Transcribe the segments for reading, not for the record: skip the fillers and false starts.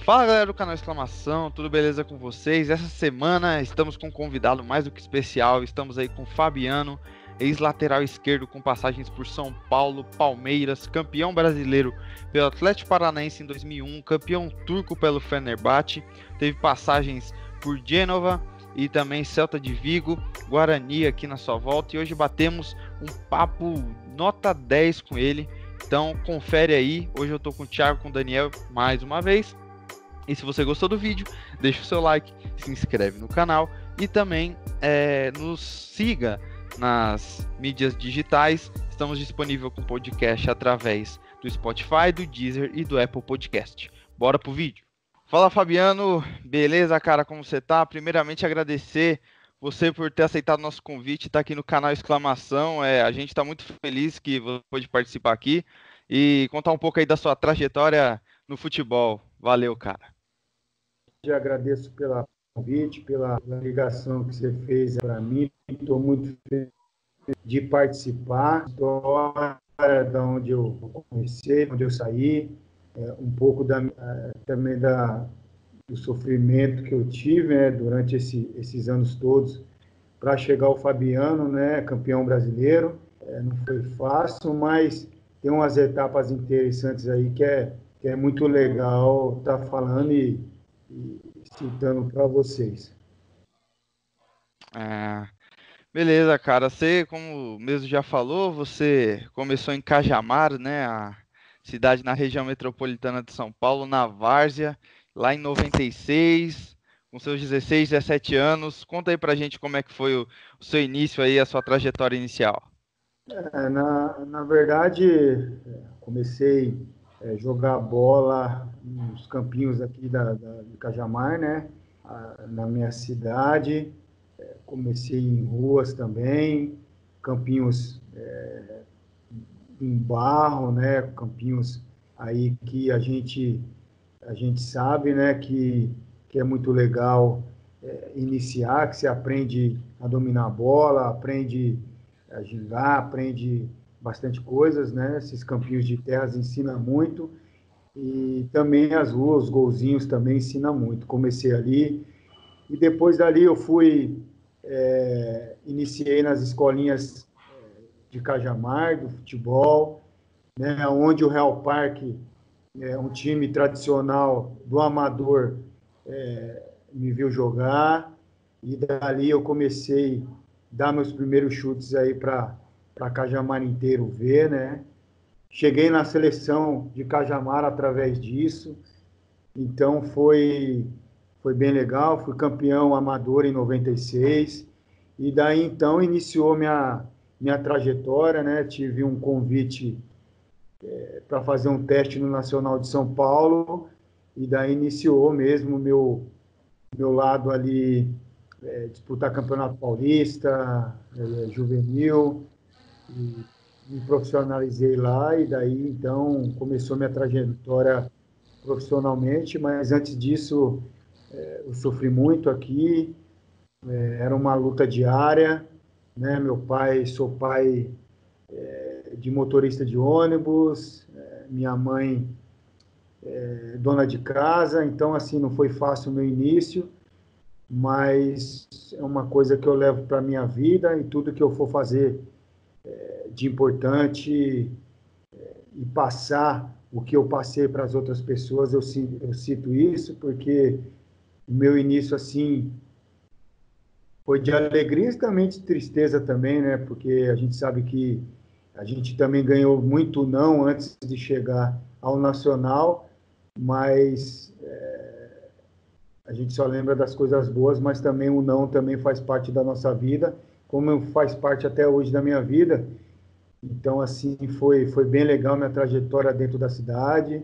Fala galera do canal Exclamação, tudo beleza com vocês? Essa semana estamos com um convidado mais do que especial, estamos aí com o Fabiano, ex-lateral esquerdo com passagens por São Paulo, Palmeiras, campeão brasileiro pelo Atlético Paranaense em 2001, campeão turco pelo Fenerbahçe, teve passagens por Génova e também Celta de Vigo, Guarani aqui na sua volta, e hoje batemos um papo nota 10 com ele. Então confere aí, hoje eu tô com o Thiago, com o Daniel mais uma vez. E se você gostou do vídeo, deixa o seu like, se inscreve no canal e também nos siga nas mídias digitais. Estamos disponíveis com podcast através do Spotify, do Deezer e do Apple Podcast. Bora pro vídeo. Fala Fabiano, beleza cara, como você tá? Primeiramente agradecer você por ter aceitado nosso convite, tá aqui no canal Exclamação. A gente está muito feliz que você pôde participar aqui e contar um pouco aí da sua trajetória no futebol. Valeu, cara. Te agradeço pelo convite, pela ligação que você fez para mim. Estou muito feliz de participar. História da onde eu comecei, onde eu saí, um pouco também do sofrimento que eu tive, né, durante esses anos todos para chegar ao Fabiano, né, campeão brasileiro. Não foi fácil, mas tem umas etapas interessantes aí que é muito legal estar falando e citando para vocês. Beleza, cara. Você, como mesmo já falou, você começou em Cajamar, né? A cidade na região metropolitana de São Paulo, na Várzea, lá em 96, com seus 16, 17 anos. Conta aí pra gente como é que foi o seu início aí, a sua trajetória inicial. Na verdade, comecei a jogar bola nos campinhos aqui de Cajamar, né? Na minha cidade. Comecei em ruas também, campinhos em barro, né? Campinhos aí que a gente sabe, né? Que é muito legal iniciar, que você aprende a dominar a bola, aprende a gingar, aprende bastante coisas, né? Esses campinhos de terras ensinam muito. E também as ruas, os golzinhos também ensinam muito. Comecei ali e depois dali eu iniciei nas escolinhas de Cajamar, do futebol, né? Onde o Real Parque, um time tradicional do Amador, me viu jogar. E dali eu comecei a dar meus primeiros chutes aí para Cajamar inteiro ver, né? Cheguei na seleção de Cajamar através disso, então foi bem legal. Fui campeão amador em 96 e daí então iniciou minha trajetória, né? Tive um convite para fazer um teste no Nacional de São Paulo e daí iniciou mesmo meu lado ali, disputar Campeonato Paulista, juvenil, e me profissionalizei lá e daí então começou minha trajetória profissionalmente, mas antes disso eu sofri muito aqui, era uma luta diária, né? Sou pai de motorista de ônibus, minha mãe dona de casa, então assim não foi fácil no início, mas é uma coisa que eu levo para a minha vida e tudo que eu for fazer de importante e passar o que eu passei para as outras pessoas, eu cito isso, porque o meu início assim foi de alegria e também de tristeza também, né? Porque a gente sabe que a gente também ganhou muito não antes de chegar ao Nacional, mas a gente só lembra das coisas boas, mas também o não também faz parte da nossa vida, como faz parte até hoje da minha vida. Então, assim, foi bem legal minha trajetória dentro da cidade,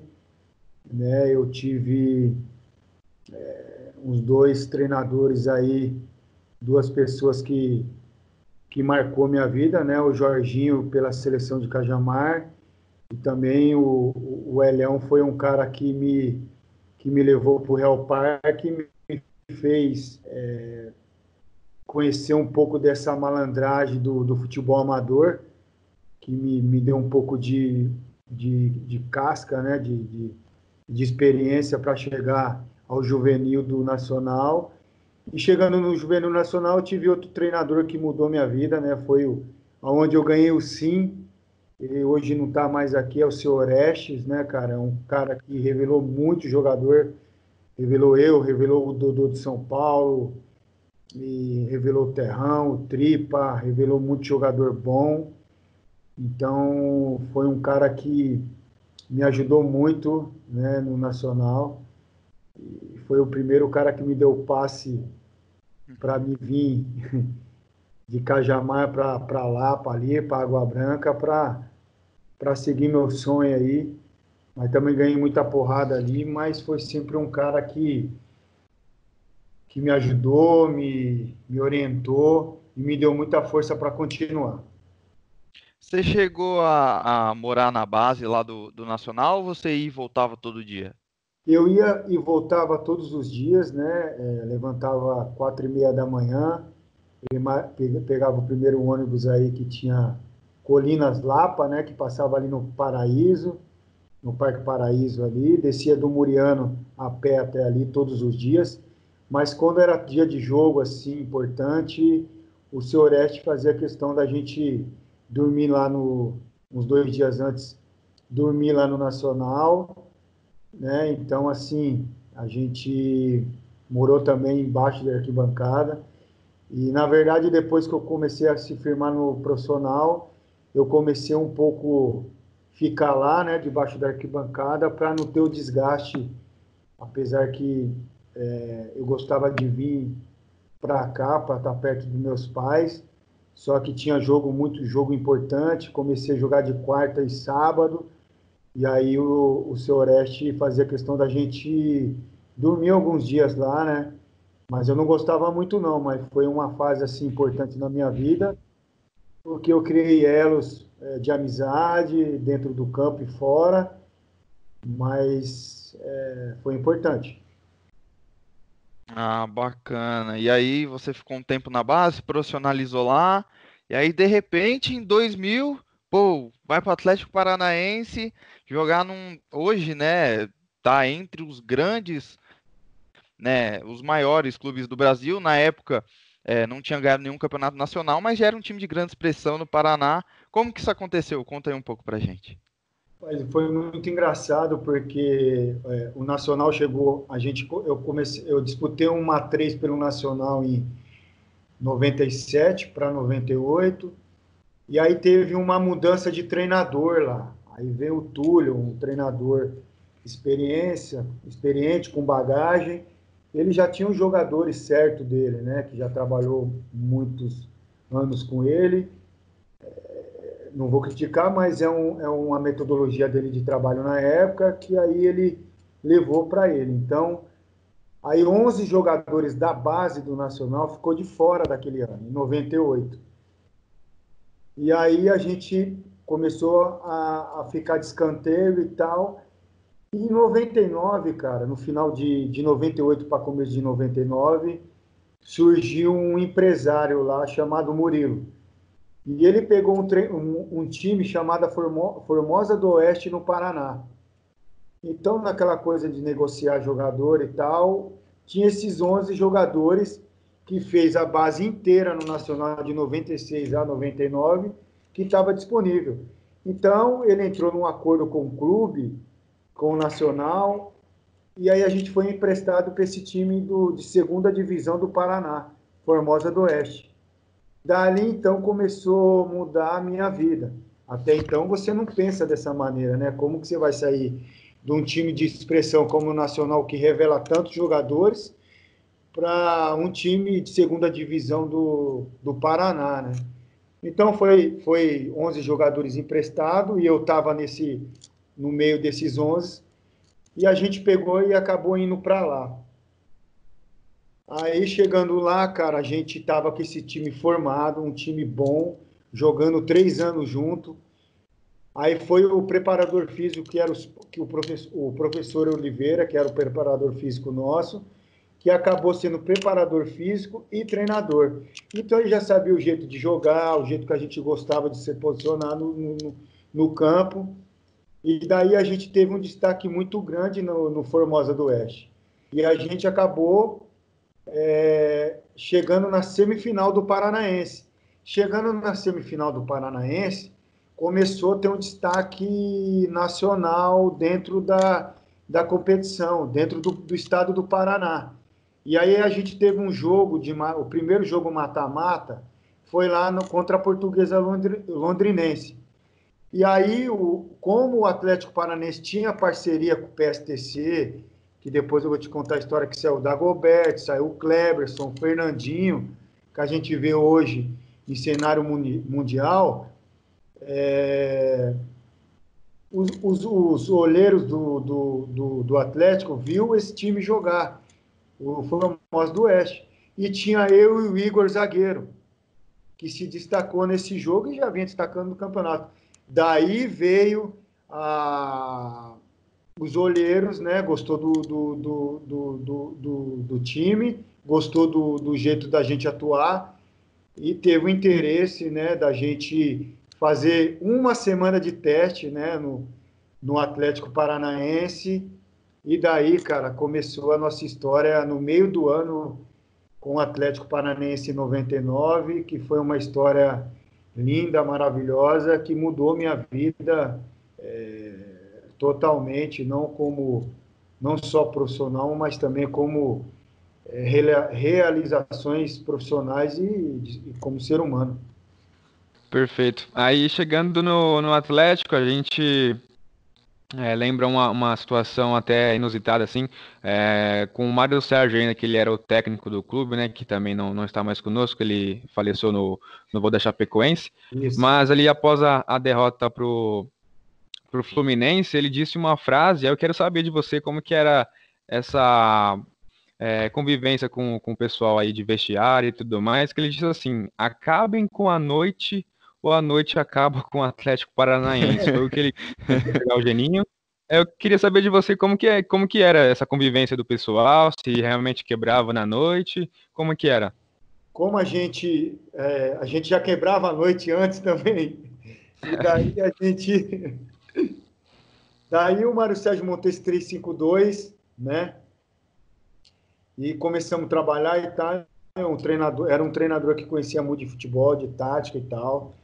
né? Eu tive uns dois treinadores aí, duas pessoas que marcou minha vida, né? O Jorginho pela seleção de Cajamar e também o Elhão foi um cara que me levou para o Real Parque e me fez conhecer um pouco dessa malandragem do futebol amador, que me deu um pouco de casca, né? de experiência para chegar ao juvenil do Nacional. E chegando no juvenil nacional, eu tive outro treinador que mudou minha vida, né? Foi onde eu ganhei o sim. Ele hoje não está mais aqui, é o seu Orestes, né, cara? É um cara que revelou muito jogador, revelou o Dodô de São Paulo, e revelou o Terrão, o Tripa, revelou muito jogador bom. Então, foi um cara que me ajudou muito, né, no Nacional. E foi o primeiro cara que me deu o passe para me vir de Cajamar para lá, para ali, para Água Branca, para seguir meu sonho aí. Mas também ganhei muita porrada ali, mas foi sempre um cara que me ajudou, me orientou e me deu muita força para continuar. Você chegou a morar na base lá do Nacional ou você ia e voltava todo dia? Eu ia e voltava todos os dias, né? Levantava 4:30 da manhã, pegava o primeiro ônibus aí que tinha Colinas Lapa, né? Que passava ali no Paraíso, no Parque Paraíso ali, descia do Muriano a pé até ali todos os dias. Mas quando era dia de jogo assim importante, o seu Oreste fazia questão da gente dormir lá uns 2 dias antes, dormir lá no Nacional, né? Então, assim, a gente morou também embaixo da arquibancada. E, na verdade, depois que eu comecei a se firmar no profissional, eu comecei um pouco ficar lá, né, debaixo da arquibancada, para não ter o desgaste, apesar que eu gostava de vir para cá, para estar perto dos meus pais, só que tinha muito jogo importante, comecei a jogar de quarta e sábado, e aí o seu Oreste fazia questão da gente dormir alguns dias lá, né? Mas eu não gostava muito não, mas foi uma fase assim importante na minha vida, porque eu criei elos de amizade dentro do campo e fora, mas foi importante. Ah, bacana. E aí você ficou um tempo na base, profissionalizou lá, e aí de repente em 2000, pô, vai para o Atlético Paranaense jogar hoje, né, tá entre os grandes, né, os maiores clubes do Brasil. Na época, não tinha ganhado nenhum campeonato nacional, mas já era um time de grande expressão no Paraná. Como que isso aconteceu? Conta aí um pouco pra gente. Mas foi muito engraçado porque o Nacional chegou, eu disputei uma 3 pelo Nacional em 97 para 98, e aí teve uma mudança de treinador lá. Aí veio o Túlio, um treinador experiente, com bagagem. Ele já tinha os jogadores certo dele, né? Que já trabalhou muitos anos com ele. Não vou criticar, mas é uma metodologia dele de trabalho na época que aí ele levou para ele. Então, aí 11 jogadores da base do Nacional ficou de fora daquele ano, em 98. E aí a gente começou a ficar de escanteio e tal. E em 99, cara, no final de 98 para começo de 99, surgiu um empresário lá chamado Murilo. E ele pegou um time chamado Formosa do Oeste no Paraná. Então, naquela coisa de negociar jogador e tal, tinha esses 11 jogadores que fez a base inteira no Nacional de 96 a 99, que estava disponível. Então, ele entrou num acordo com o clube, com o Nacional, e aí a gente foi emprestado para esse time de segunda divisão do Paraná, Formosa do Oeste. Dali, então, começou a mudar a minha vida. Até então, você não pensa dessa maneira, né? Como que você vai sair de um time de expressão como o Nacional, que revela tantos jogadores, para um time de segunda divisão do Paraná, né? Então, foi 11 jogadores emprestados e eu estava no meio desses 11 e a gente pegou e acabou indo para lá. Aí chegando lá, cara, a gente tava com esse time formado, um time bom, jogando 3 anos junto. Aí foi o preparador físico, que o professor Oliveira, que era o preparador físico nosso, que acabou sendo preparador físico e treinador. Então ele já sabia o jeito de jogar, o jeito que a gente gostava de ser posicionado no campo. E daí a gente teve um destaque muito grande no Formosa do Oeste. E a gente acabou chegando na semifinal do Paranaense. Chegando na semifinal do Paranaense, começou a ter um destaque nacional dentro da competição, dentro do estado do Paraná. E aí a gente teve um jogo, o primeiro jogo mata-mata, foi lá contra a Portuguesa Londrinense. E aí, como o Atlético Paranense tinha parceria com o PSTC, que depois eu vou te contar a história que saiu o Dagobert, saiu o Kleberson, o Fernandinho, que a gente vê hoje em cenário mundial, os olheiros do Atlético viu esse time jogar, o Formosa do Oeste. E tinha eu e o Igor zagueiro, que se destacou nesse jogo e já vinha destacando no campeonato. Daí veio os olheiros, né? Gostou do time, gostou do jeito da gente atuar e teve o interesse, né, da gente fazer uma semana de teste, né, no Atlético Paranaense. E daí, cara, começou a nossa história no meio do ano com o Atlético Paranaense em 99, que foi uma história linda, maravilhosa, que mudou minha vida totalmente, não só profissional, mas também como realizações profissionais e como ser humano. Perfeito. Aí chegando no Atlético, a gente lembra uma situação até inusitada, assim, com o Mário Sérgio ainda, que ele era o técnico do clube, né, que também não está mais conosco, ele faleceu no voo da Chapecoense, Isso. mas ali após a derrota pro Fluminense, ele disse uma frase, aí eu quero saber de você como que era essa convivência com o pessoal aí de vestiário e tudo mais, que ele disse assim, acabem com a noite ou a noite acaba com o Atlético Paranaense. Foi o que ele tentou pegar o Geninho. Eu queria saber de você como que era essa convivência do pessoal, se realmente quebrava na noite, como que era? Como a gente já quebrava a noite antes também, e daí daí o Mário Sérgio montou esse 3-5-2, né? E começamos a trabalhar e tal. Era um treinador que conhecia muito de futebol, de tática e tal.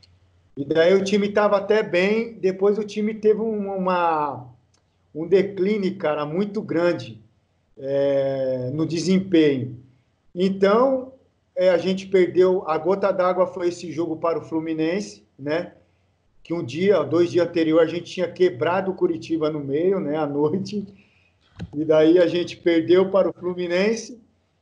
E daí o time estava até bem, depois o time teve um declínio, cara, muito grande no desempenho. Então, a gente perdeu, a gota d'água foi esse jogo para o Fluminense, né? Que 2 dias anterior, a gente tinha quebrado o Curitiba no meio, né, à noite, e daí a gente perdeu para o Fluminense,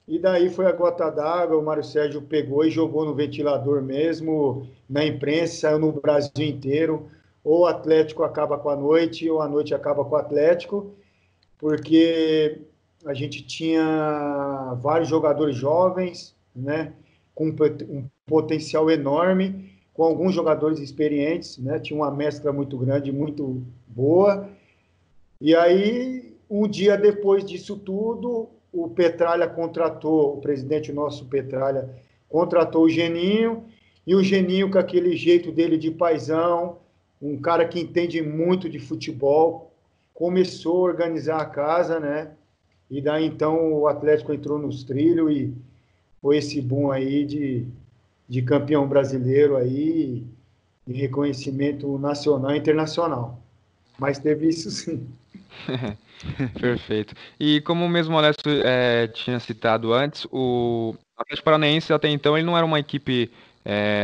e daí foi a gota d'água, o Mário Sérgio pegou e jogou no ventilador mesmo, na imprensa, saiu no Brasil inteiro, ou o Atlético acaba com a noite, ou a noite acaba com o Atlético, porque a gente tinha vários jogadores jovens, né, com um potencial enorme, com alguns jogadores experientes, né, tinha uma mescla muito grande, muito boa. E aí, um dia depois disso tudo, o Petralha contratou, o presidente nosso Petralha contratou o Geninho, e o Geninho, com aquele jeito dele de paizão, um cara que entende muito de futebol, começou a organizar a casa, né? E daí então o Atlético entrou nos trilhos e foi esse boom aí de campeão brasileiro aí, de reconhecimento nacional e internacional. Mas teve isso sim. Perfeito. E como o mesmo Alessio tinha citado antes, o Atlético Paranaense até então ele não era uma equipe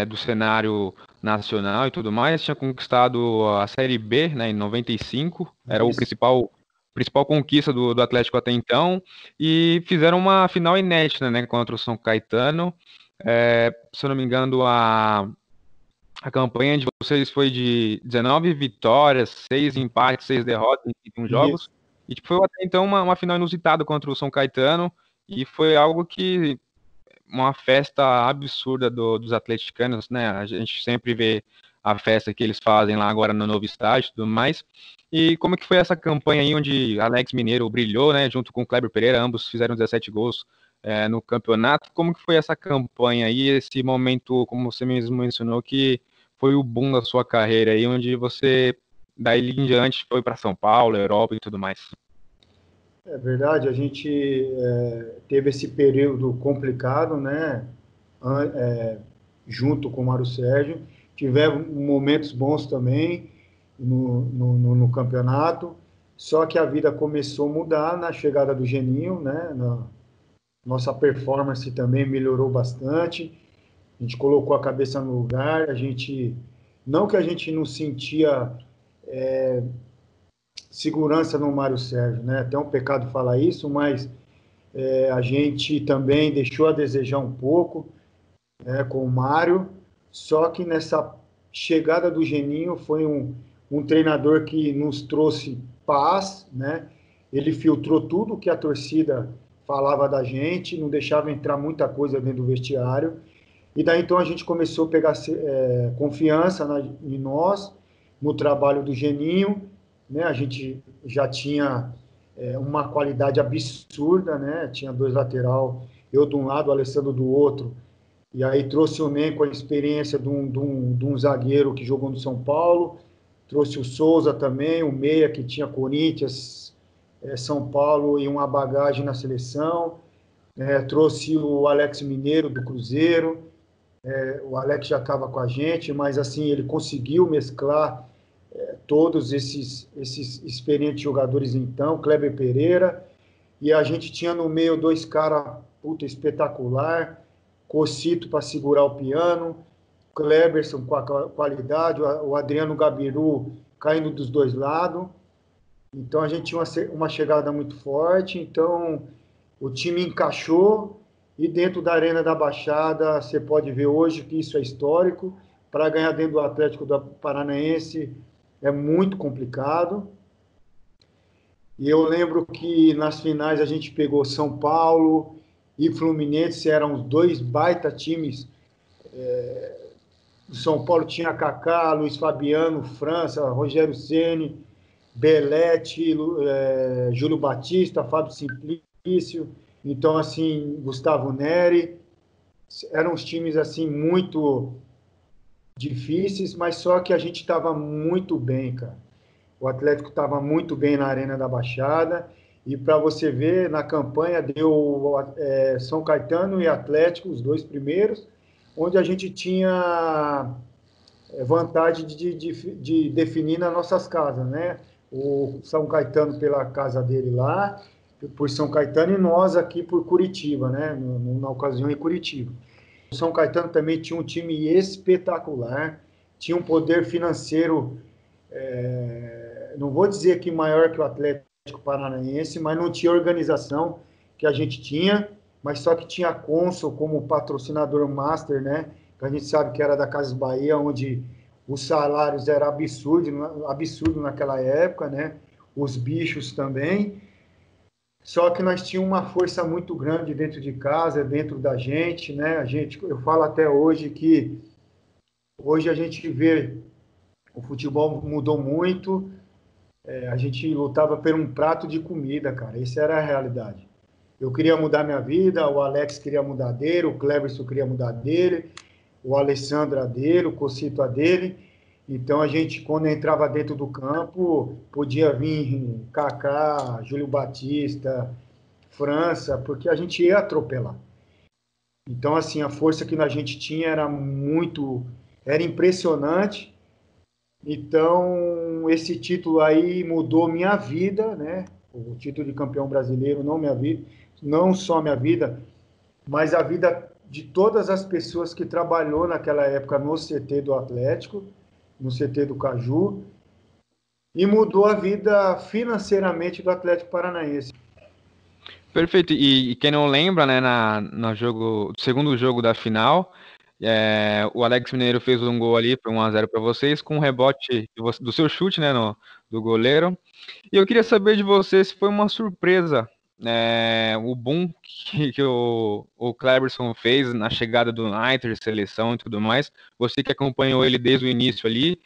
do cenário nacional e tudo mais, tinha conquistado a Série B, né, em 95, era o Isso. principal conquista do Atlético até então, e fizeram uma final inédita, né, contra o São Caetano. Se eu não me engano, a campanha de vocês foi de 19 vitórias, 6 empates, 6 derrotas em 21 jogos. Isso. E tipo, foi até então uma final inusitada contra o São Caetano. E foi algo que. Uma festa absurda dos atleticanos, né? A gente sempre vê a festa que eles fazem lá agora no novo estádio e tudo mais. E como que foi essa campanha aí onde Alex Mineiro brilhou, né? Junto com o Kleber Pereira, ambos fizeram 17 gols no campeonato. Como que foi essa campanha aí, esse momento, como você mesmo mencionou, que foi o boom da sua carreira aí, onde você daí em diante foi para São Paulo, Europa e tudo mais. É verdade, a gente teve esse período complicado, né? Junto com o Mário Sérgio. Tivemos momentos bons também no campeonato, só que a vida começou a mudar na chegada do Geninho, né? Nossa performance também melhorou bastante. A gente colocou a cabeça no lugar, não que a gente não sentia segurança no Mário Sérgio, né? Até um pecado falar isso, mas a gente também deixou a desejar um pouco, né, com o Mário, só que nessa chegada do Geninho foi um treinador que nos trouxe paz, né? Ele filtrou tudo que a torcida falava da gente, não deixava entrar muita coisa dentro do vestiário, e daí então a gente começou a pegar confiança em nós, no trabalho do Geninho, né? A gente já tinha uma qualidade absurda, né? Tinha dois lateral, eu de um lado, o Alessandro do outro, e aí trouxe o Nen com a experiência de um zagueiro que jogou no São Paulo, trouxe o Souza também, o meia que tinha Corinthians, São Paulo e uma bagagem na seleção, trouxe o Alex Mineiro do Cruzeiro, o Alex já estava com a gente, mas assim, ele conseguiu mesclar todos esses experientes jogadores então, Kleber Pereira, e a gente tinha no meio dois caras espetacular, Cocito para segurar o piano, Kleberson com a qualidade, o Adriano Gabiru caindo dos dois lados. Então a gente tinha uma chegada muito forte, então o time encaixou e dentro da Arena da Baixada, você pode ver hoje que isso é histórico, para ganhar dentro do Atlético Paranaense é muito complicado. E eu lembro que nas finais a gente pegou São Paulo e Fluminense, eram os dois baita times. O São Paulo tinha Kaká, Luiz Fabiano, França, Rogério Ceni, Belletti, Júlio Batista, Fábio Simplício, então assim, Gustavo Neri. Eram os times assim muito difíceis, mas só que a gente estava muito bem, cara. O Atlético estava muito bem na Arena da Baixada, e para você ver, na campanha deu São Caetano e Atlético, os dois primeiros, onde a gente tinha vantagem de definir nas nossas casas, né? O São Caetano pela casa dele lá, por São Caetano, e nós aqui por Curitiba, né? Na ocasião em Curitiba. O São Caetano também tinha um time espetacular, tinha um poder financeiro, não vou dizer que maior que o Atlético Paranaense, mas não tinha organização que a gente tinha, mas só que tinha a Consul como patrocinador master, né? Que a gente sabe que era da Casas Bahia, onde os salários eram absurdo naquela época, né? Os bichos também. Só que nós tínhamos uma força muito grande dentro de casa, dentro da gente, né? Eu falo até hoje que hoje a gente vê o futebol mudou muito, a gente lutava por um prato de comida, cara. Essa era a realidade. Eu queria mudar minha vida, o Alex queria mudar dele, o Cleverson queria mudar dele, o Alessandro a dele, o Cocito a dele. Então a gente, quando entrava dentro do campo, podia vir Kaká, Júlio Batista, França, porque a gente ia atropelar. Então, assim, a força que a gente tinha era impressionante. Então, esse título aí mudou minha vida, né? O título de campeão brasileiro, não minha vida, não só minha vida, mas a vida de todas as pessoas que trabalhou naquela época no CT do Atlético, no CT do Caju, e mudou a vida financeiramente do Atlético Paranaense. Perfeito. E quem não lembra, né, no segundo jogo da final, o Alex Mineiro fez um gol ali para 1-0 para vocês, com um rebote do seu chute, né, do goleiro. E eu queria saber de você se foi uma surpresa o boom que o Cleberson fez na chegada do United, seleção e tudo mais. Você que acompanhou ele desde o início ali,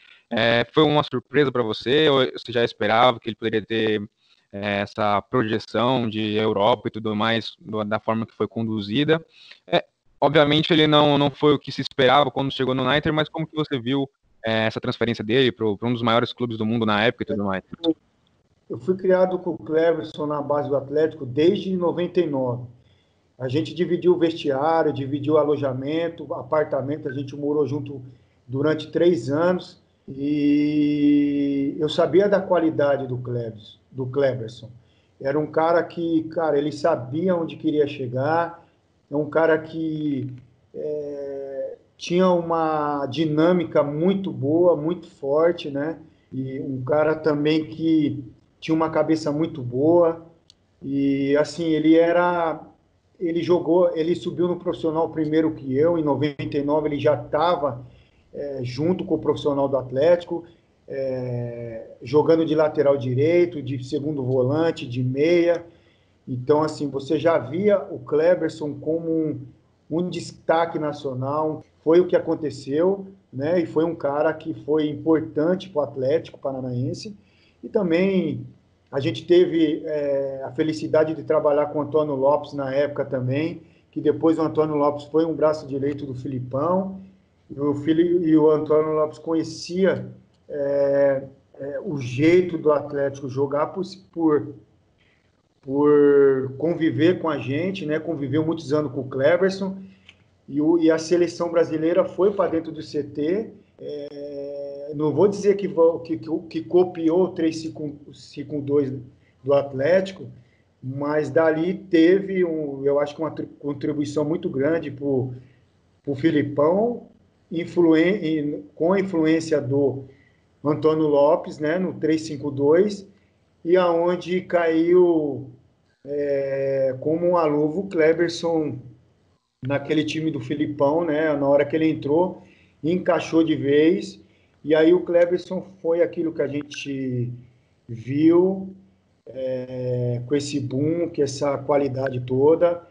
foi uma surpresa para você? Ou você já esperava que ele poderia ter essa projeção de Europa e tudo mais, da forma que foi conduzida? Obviamente ele não foi o que se esperava quando chegou no United, mas como que você viu essa transferência dele para um dos maiores clubes do mundo na época e tudo mais? Eu fui criado com o Cleverson na base do Atlético desde 99. A gente dividiu o vestiário, dividiu o alojamento, apartamento, a gente morou junto durante 3 anos e eu sabia da qualidade do Cleverson. Era um cara que, cara, ele sabia onde queria chegar, é um cara que tinha uma dinâmica muito boa, muito forte, né? E um cara também que tinha uma cabeça muito boa e assim, ele subiu no profissional primeiro que eu, em 99 ele já estava junto com o profissional do Atlético, jogando de lateral direito, de segundo volante, de meia. Então, assim, você já via o Cleverson como um destaque nacional. Foi o que aconteceu, né? E foi um cara que foi importante para o Atlético Paranaense. E também a gente teve a felicidade de trabalhar com o Antônio Lopes na época também, que depois o Antônio Lopes foi um braço direito do Filipão, e o Antônio Lopes conhecia o jeito do Atlético jogar por conviver com a gente, né? Conviveu muitos anos com o Cleverson, e a seleção brasileira foi para dentro do CT. Não vou dizer que copiou o 3-5-2 do Atlético, mas dali teve, eu acho que uma contribuição muito grande para o Filipão, com a influência do Antônio Lopes, né, no 3-5-2, e aonde caiu como um aluvo o Cleverson naquele time do Filipão, né, na hora que ele entrou, encaixou de vez, e aí o Cleverson foi aquilo que a gente viu, com esse boom, com essa qualidade toda.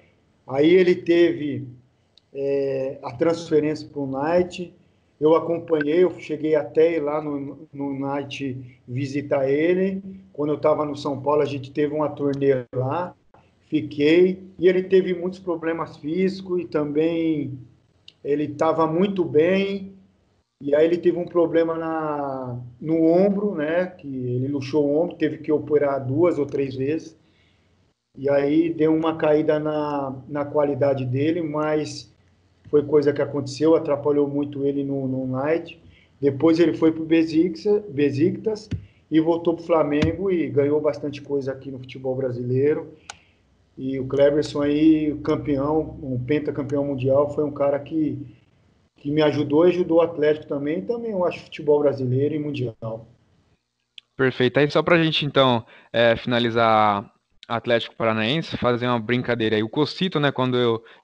Aí ele teve a transferência para o Knight, eu acompanhei, eu cheguei até ir lá no Knight visitar ele. Quando eu estava no São Paulo, a gente teve uma turnê lá, fiquei, e ele teve muitos problemas físicos e também ele estava muito bem, e aí ele teve um problema no ombro, né, que ele luxou o ombro, teve que operar 2 ou 3 vezes, e aí deu uma caída na qualidade dele, mas foi coisa que aconteceu, atrapalhou muito ele no Knight. Depois ele foi para o Besiktas e voltou para o Flamengo e ganhou bastante coisa aqui no futebol brasileiro. E o Cleverson aí, campeão, um pentacampeão mundial, foi um cara que me ajudou e ajudou o Atlético também. Também eu acho futebol brasileiro e mundial. Perfeito. Aí só pra gente, então, finalizar Atlético Paranaense, fazer uma brincadeira aí. O Cocito, né,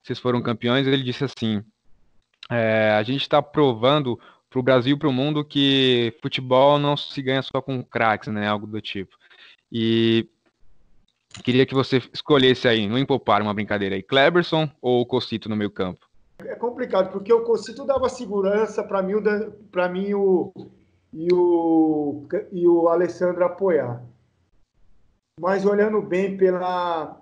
vocês foram campeões, ele disse assim, a gente está provando pro Brasil e pro mundo que futebol não se ganha só com craques, né, algo do tipo. E queria que você escolhesse aí, no impopar, uma brincadeira aí, Kleberson ou Cocito no meio campo? É complicado, porque o Cocito dava segurança para mim, e o Alessandro apoiar. Mas olhando bem pela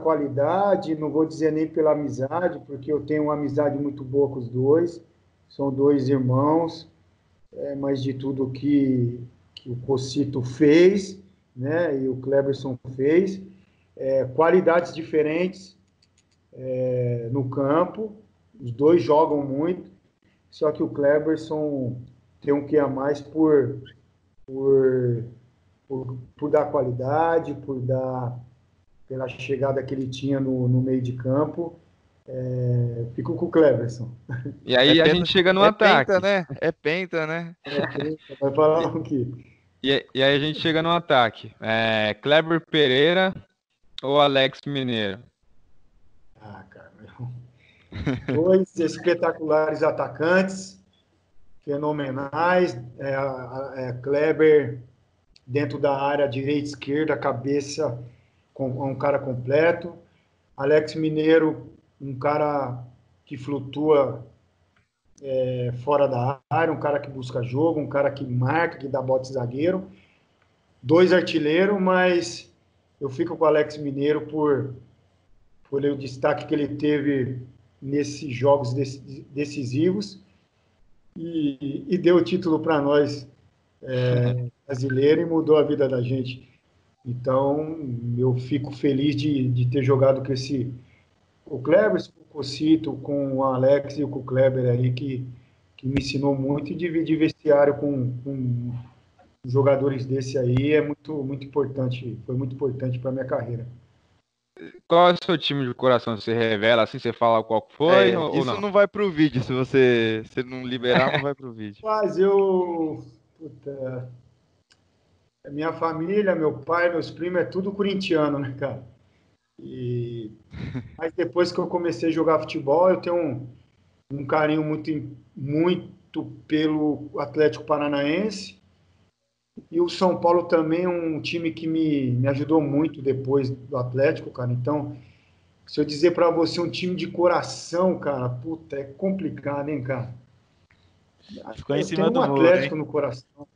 qualidade, não vou dizer nem pela amizade, porque eu tenho uma amizade muito boa com os dois, são 2 irmãos, mas de tudo que o Cocito fez, né, e o Cleverson fez, qualidades diferentes no campo, os dois jogam muito, só que o Cleverson tem um que a mais por, por dar qualidade, pela chegada que ele tinha no meio de campo. Fico com o Cleverson. E aí a gente chega no ataque. Penta, né? É penta, né? Vai falar o quê? E aí a gente chega no ataque. Kleber Pereira ou Alex Mineiro? Ah, cara. 2 espetaculares atacantes, fenomenais. Kleber dentro da área direita e esquerda, cabeça, um cara completo. Alex Mineiro, um cara que flutua fora da área, um cara que busca jogo, um cara que marca, que dá bote zagueiro. 2 artilheiros, mas eu fico com o Alex Mineiro por o destaque que ele teve nesses jogos decisivos. e deu o título para nós, brasileiro, e mudou a vida da gente. Então, eu fico feliz de ter jogado com o Kleber, com o Cocito, com o Alex e com o Kleber aí, que me ensinou muito, e dividir vestiário com jogadores desse aí é muito, muito importante, foi muito importante para a minha carreira. Qual é o seu time de coração? Você revela assim, você fala qual que foi ou Isso não? não vai pro vídeo, se não liberar, não vai pro vídeo. Mas puta, minha família, meu pai, meus primos, é tudo corintiano, né, cara? E, mas depois que eu comecei a jogar futebol, eu tenho um carinho muito, muito pelo Atlético Paranaense. E o São Paulo também é um time que me ajudou muito depois do Atlético, cara. Então, se eu dizer para você um time de coração, cara, puta, é complicado, hein, cara? Ficou em Eu cima tenho um do muro, Atlético hein? no coração.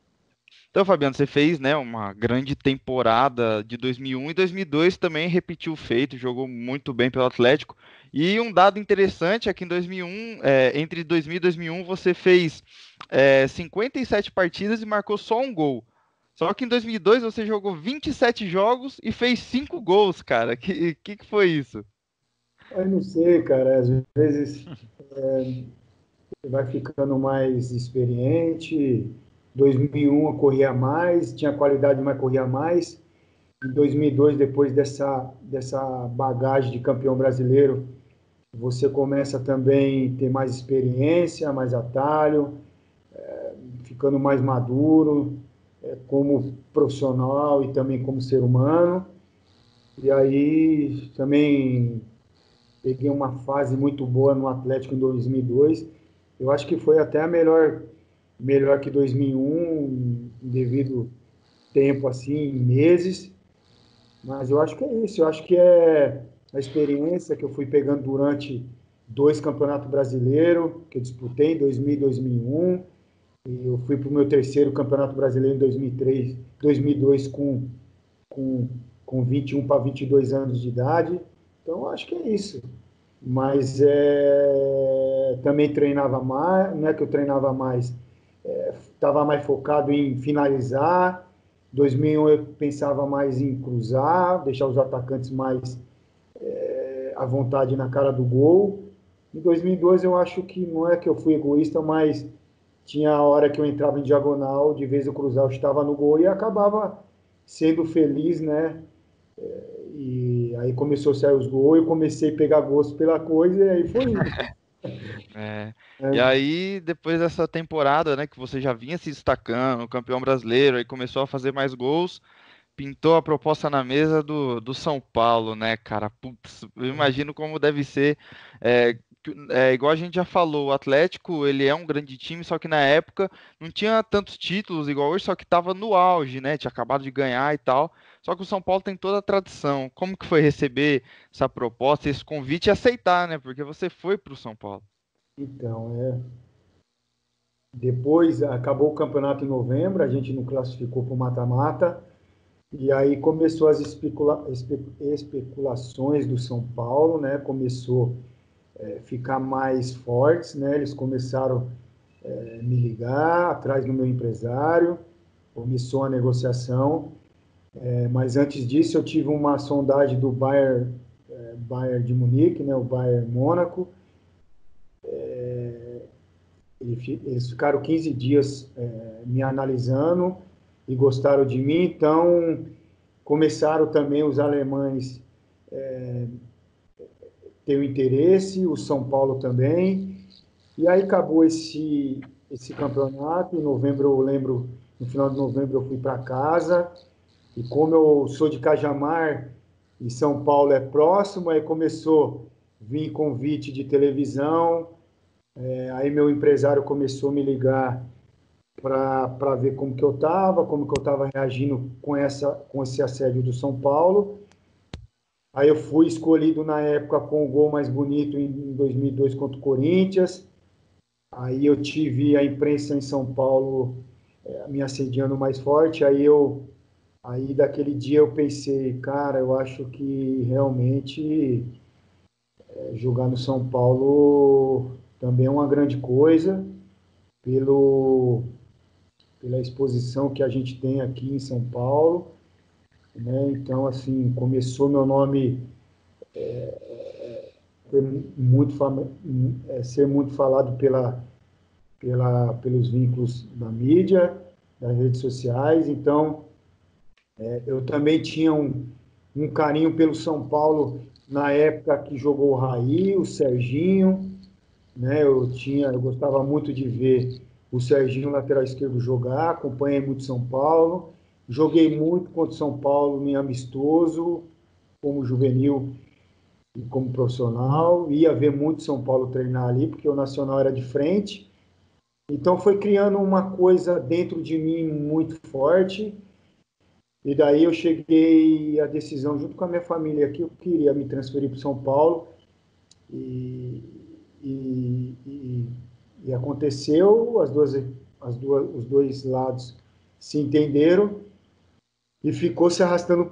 Então, Fabiano, você fez, né, uma grande temporada de 2001 e 2002 também repetiu o feito, jogou muito bem pelo Atlético. E um dado interessante é que em 2001, entre 2000 e 2001, você fez 57 partidas e marcou só um gol. Só que em 2002 você jogou 27 jogos e fez 5 gols, cara. Que foi isso? Eu não sei, cara, às vezes você vai ficando mais experiente. 2001 eu corria mais, tinha qualidade, mas corria mais. Em 2002, depois dessa bagagem de campeão brasileiro, você começa também a ter mais experiência, mais atalho, ficando mais maduro, como profissional e também como ser humano. E aí também peguei uma fase muito boa no Atlético em 2002. Eu acho que foi até a melhor que 2001, devido tempo assim, meses. Mas eu acho que é isso. Eu acho que é a experiência que eu fui pegando durante dois campeonatos brasileiros que eu disputei em 2000 e 2001. E eu fui para o meu terceiro campeonato brasileiro em 2003, 2002 com, com 21 para 22 anos de idade. Então, eu acho que é isso. Mas também treinava mais, não é que eu treinava mais, estava mais focado em finalizar. 2001 eu pensava mais em cruzar, deixar os atacantes mais à vontade na cara do gol. Em 2002 eu acho que não é que eu fui egoísta, mas tinha a hora que eu entrava em diagonal, de vez eu cruzar, eu estava no gol e acabava sendo feliz, né? E aí começou a sair os gols, eu comecei a pegar gosto pela coisa e aí foi indo. É, e Né? aí, depois dessa temporada, né, que você já vinha se destacando, campeão brasileiro, aí começou a fazer mais gols, pintou a proposta na mesa do São Paulo, né, cara? Putz, eu imagino como deve ser. Igual a gente já falou, o Atlético, ele é um grande time, só que na época não tinha tantos títulos igual hoje, só que estava no auge, né? Tinha acabado de ganhar e tal. Só que o São Paulo tem toda a tradição. Como que foi receber essa proposta, esse convite e aceitar, né? Porque você foi para o São Paulo. Então, depois acabou o campeonato em novembro, a gente não classificou para o mata-mata, e aí começou as especulações do São Paulo, né? Começou a ficar mais fortes, né? Eles começaram a me ligar atrás do meu empresário, começou a negociação, mas antes disso eu tive uma sondagem do Bayern de Munique, né? O Bayern Mônaco. Eles ficaram 15 dias me analisando e gostaram de mim, então começaram também os alemães ter o interesse, o São Paulo também, e aí acabou esse campeonato. Em novembro, eu lembro, no final de novembro, eu fui para casa, e como eu sou de Cajamar e São Paulo é próximo, aí começou a vir convite de televisão, aí meu empresário começou a me ligar para ver como que eu estava reagindo com esse assédio do São Paulo. Aí eu fui escolhido na época com o gol mais bonito em 2002 contra o Corinthians. Aí eu tive a imprensa em São Paulo me assediando mais forte. Aí daquele dia eu pensei, cara, eu acho que realmente jogar no São Paulo também é uma grande coisa. pelo, pela exposição que a gente tem aqui em São Paulo, né? Então, assim, começou meu nome ser ser muito falado pelos vínculos da mídia, das redes sociais. Então, eu também tinha um carinho pelo São Paulo na época que jogou o Raí, o Serginho, né? Eu gostava muito de ver o Serginho, lateral esquerdo, jogar, acompanhei muito São Paulo, joguei muito contra o São Paulo em amistoso, como juvenil e como profissional, ia ver muito São Paulo treinar ali, porque o Nacional era de frente, então foi criando uma coisa dentro de mim muito forte, e daí eu cheguei à decisão, junto com a minha família, que eu queria me transferir para São Paulo, e, e, e, e aconteceu, os dois lados se entenderam, e ficou se arrastando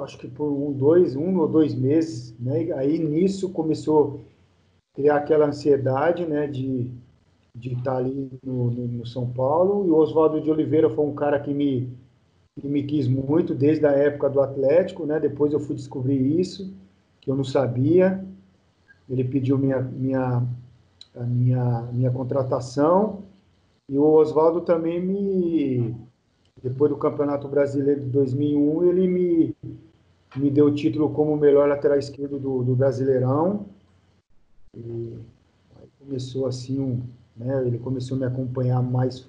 acho que por um ou dois meses, né? E aí nisso começou a criar aquela ansiedade, né, de estar ali no São Paulo. E o Oswaldo de Oliveira foi um cara que me quis muito desde a época do Atlético, né? Depois eu fui descobrir isso, que eu não sabia. Ele pediu minha contratação. E o Oswaldo também depois do Campeonato Brasileiro de 2001, ele me deu o título como o melhor lateral esquerdo do Brasileirão. E aí começou assim, né, ele começou a me acompanhar mais,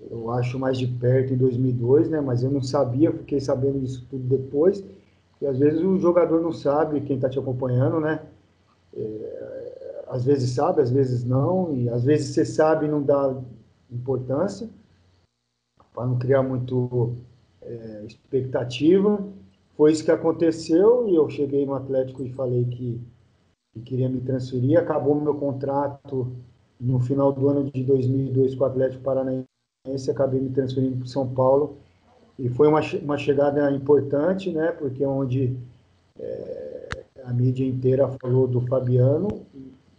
eu acho, mais de perto em 2002, né, mas eu não sabia, fiquei sabendo disso tudo depois, e às vezes o jogador não sabe quem está te acompanhando, né, às vezes sabe, às vezes não, e às vezes você sabe e não dá importância, para não criar muito expectativa. Foi isso que aconteceu e eu cheguei no Atlético e falei que queria me transferir. Acabou meu contrato no final do ano de 2002 com o Atlético Paranaense, acabei me transferindo para São Paulo e foi uma chegada importante, né? Porque onde a mídia inteira falou do Fabiano,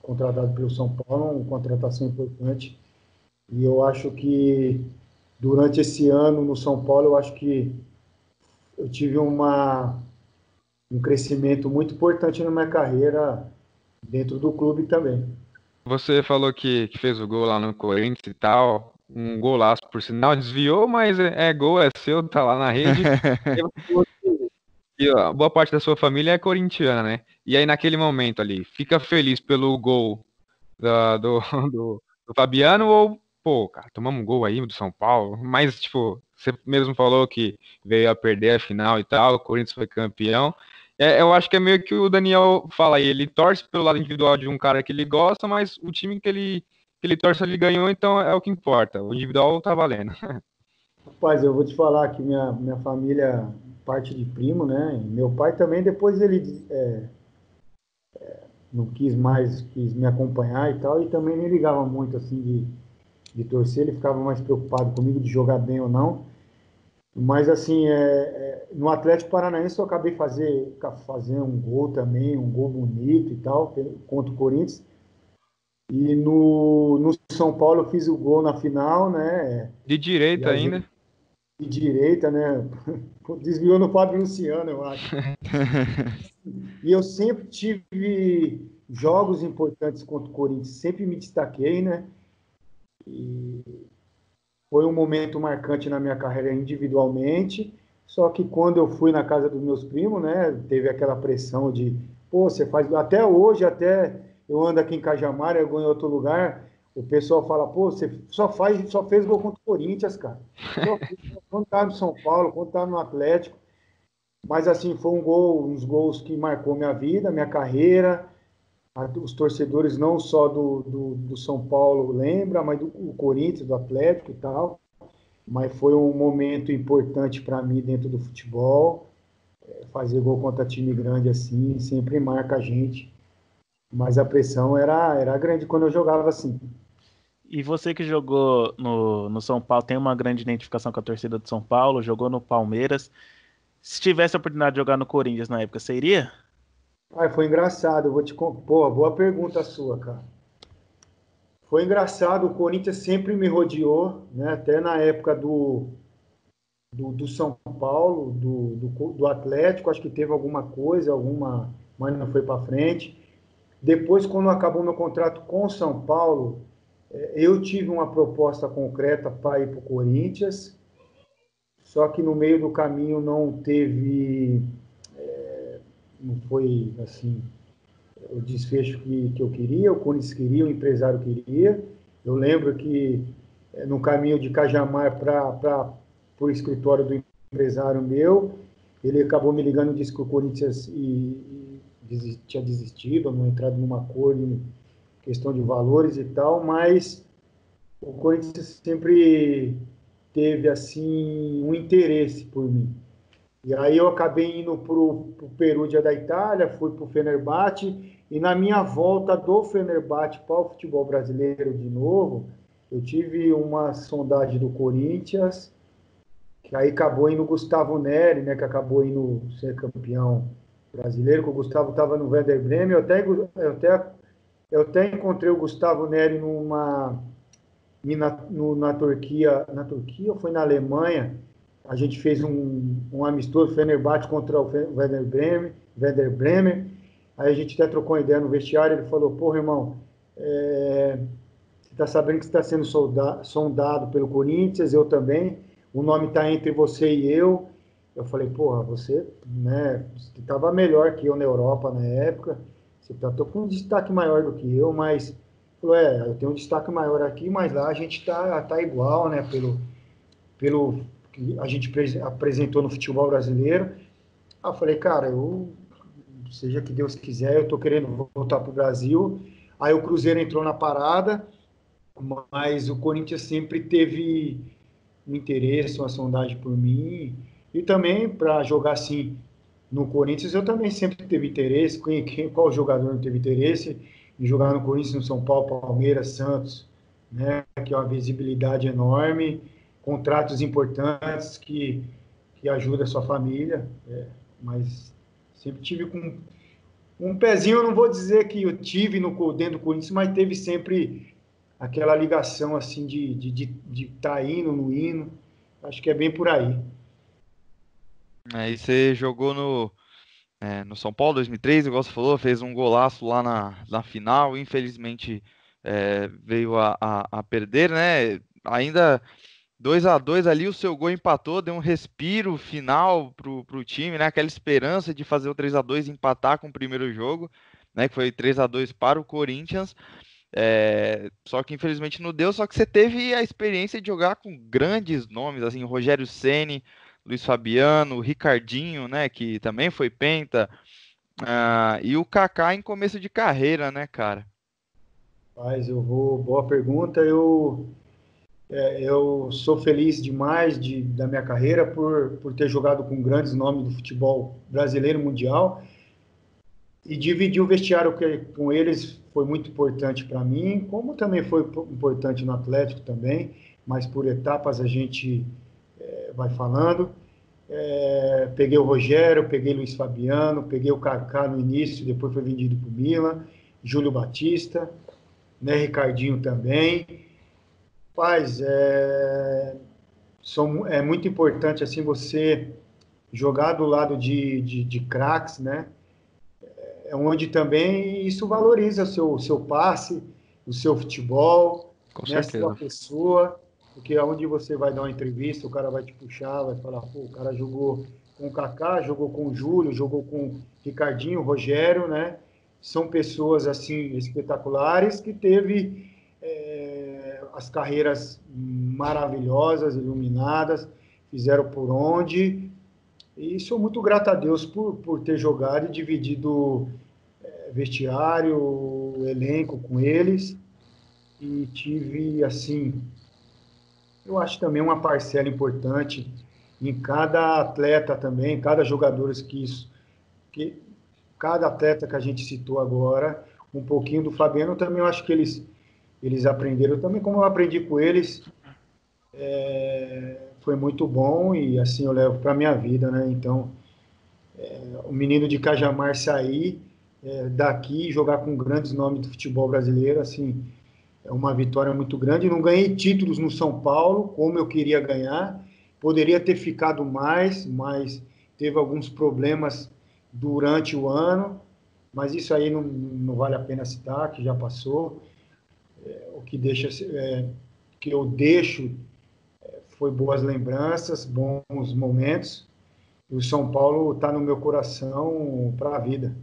contratado pelo São Paulo, uma contratação importante. E eu acho que durante esse ano no São Paulo, eu acho que eu tive um crescimento muito importante na minha carreira dentro do clube também. Você falou que fez o gol lá no Corinthians e tal, um golaço por sinal, desviou, mas é gol, é seu, tá lá na rede. E você falou que ó, boa parte da sua família é corintiana, né? E aí naquele momento ali, fica feliz pelo gol do Fabiano ou, pô, cara, tomamos um gol aí do São Paulo, mas tipo, você mesmo falou que veio a perder a final e tal, o Corinthians foi campeão. Eu acho que é meio que o Daniel fala aí, ele torce pelo lado individual de um cara que ele gosta, mas o time que ele torce ele ganhou, então é o que importa. O individual tá valendo. Rapaz, eu vou te falar que minha família, parte de primo, né? Meu pai também, depois ele não quis mais, quis me acompanhar e tal, e também nem ligava muito assim de torcer, ele ficava mais preocupado comigo de jogar bem ou não. Mas assim, no Atlético Paranaense eu acabei fazendo um gol também, um gol bonito e tal, contra o Corinthians. E no São Paulo eu fiz o gol na final, né? De E direita a ainda. gente de direita, né? Desviou no Fábio Luciano, eu acho. E eu sempre tive jogos importantes contra o Corinthians, sempre me destaquei, né? E foi um momento marcante na minha carreira individualmente. Só que quando eu fui na casa dos meus primos, né, teve aquela pressão de, pô, você faz. Até hoje, até eu ando aqui em Cajamar, eu vou em outro lugar, o pessoal fala, pô, você só fez gol contra o Corinthians, cara. Só fez, quando tá no São Paulo, quando tá no Atlético. Mas assim, foi uns gols que marcou minha vida, minha carreira. Os torcedores não só do São Paulo lembram, mas do Corinthians, do Atlético e tal. Mas foi um momento importante para mim dentro do futebol. Fazer gol contra time grande assim sempre marca a gente. Mas a pressão era grande quando eu jogava assim. E você que jogou no São Paulo, tem uma grande identificação com a torcida do São Paulo, jogou no Palmeiras. Se tivesse a oportunidade de jogar no Corinthians na época, você iria? Foi engraçado, eu vou te contar. Pô, boa pergunta sua, cara. Foi engraçado, o Corinthians sempre me rodeou, né? Até na época do São Paulo, do Atlético, acho que teve alguma coisa, mas não foi para frente. Depois, quando acabou meu contrato com o São Paulo, eu tive uma proposta concreta para ir para o Corinthians, só que no meio do caminho não teve, não foi assim, o desfecho que eu queria, o Corinthians queria, o empresário queria. Eu lembro que no caminho de Cajamar para o escritório do empresário meu, ele acabou me ligando e disse que o Corinthians tinha desistido, não entrado num acordo em questão de valores e tal, mas o Corinthians sempre teve assim um interesse por mim. E aí eu acabei indo para o Perugia da Itália, fui para o Fenerbahçe, e na minha volta do Fenerbahçe para o futebol brasileiro de novo, eu tive uma sondagem do Corinthians, que aí acabou indo o Gustavo Neri, né, que acabou indo ser campeão brasileiro, que o Gustavo estava no Werder Bremen. Eu até encontrei o Gustavo Neri na Turquia, ou foi na Alemanha. A gente fez um amistoso Fenerbahçe contra o Werder Bremen. Aí a gente até trocou uma ideia no vestiário. Ele falou: porra, irmão, você está sabendo que você está sendo sondado pelo Corinthians, eu também. O nome está entre você e eu. Eu falei: porra, você estava melhor que eu na Europa na época. Você está com um destaque maior do que eu, mas falou: eu tenho um destaque maior aqui, mas lá a gente tá igual, né? Pelo que a gente apresentou no futebol brasileiro. Aí eu falei: cara, seja que Deus quiser, eu tô querendo voltar pro Brasil. Aí o Cruzeiro entrou na parada, mas o Corinthians sempre teve um interesse, uma sondagem por mim. E também para jogar assim no Corinthians, eu também sempre teve interesse. Qual jogador não teve interesse em jogar no Corinthians, no São Paulo, Palmeiras, Santos, né? Que é uma visibilidade enorme, contratos importantes que ajudam a sua família. Mas sempre tive com um pezinho, eu não vou dizer que eu tive dentro do Corinthians, mas teve sempre aquela ligação assim de tá indo, no indo. Acho que é bem por aí. Aí você jogou no São Paulo 2003, igual você falou, fez um golaço lá na final, infelizmente veio a perder, né? Ainda 2-2 ali, o seu gol empatou, deu um respiro final pro time, né? Aquela esperança de fazer o 3-2 e empatar com o primeiro jogo, né? Que foi 3-2 para o Corinthians. Só que infelizmente não deu, só que você teve a experiência de jogar com grandes nomes, assim, Rogério Ceni, Luiz Fabiano, Ricardinho, né, que também foi penta, e o Kaká em começo de carreira, né, cara? Mas boa pergunta. Eu sou feliz demais da minha carreira por ter jogado com grandes nomes do futebol brasileiro e mundial. E dividir o vestiário com eles foi muito importante para mim, como também foi importante no Atlético também, mas por etapas a gente vai falando. Peguei o Rogério, peguei o Luiz Fabiano, peguei o Kaká no início, depois foi vendido para o Milan, Júlio Batista, né, Ricardinho também. Paz, é muito importante assim você jogar do lado de craques, né? Onde também isso valoriza o seu passe, o seu futebol, Com né, a certeza. sua pessoa, porque aonde você vai dar uma entrevista, o cara vai te puxar, vai falar: pô, o cara jogou com o Kaká, jogou com o Júlio, jogou com o Ricardinho, o Rogério, né? São pessoas assim espetaculares que teve as carreiras maravilhosas, iluminadas, fizeram por onde. E sou muito grato a Deus por ter jogado e dividido vestiário, elenco com eles. E tive, assim, eu acho também uma parcela importante em cada atleta também, cada jogador que cada atleta que a gente citou agora, um pouquinho do Fabiano também, eu acho que eles aprenderam também, como eu aprendi com eles, foi muito bom e assim eu levo para minha vida, né? Então, o menino de Cajamar sair daqui e jogar com grandes nomes do futebol brasileiro, assim, é uma vitória muito grande. Não ganhei títulos no São Paulo, como eu queria ganhar. Poderia ter ficado mais, mas teve alguns problemas durante o ano. Mas isso aí não vale a pena citar, que já passou. O que que eu deixo foi boas lembranças, bons momentos. E o São Paulo está no meu coração para a vida.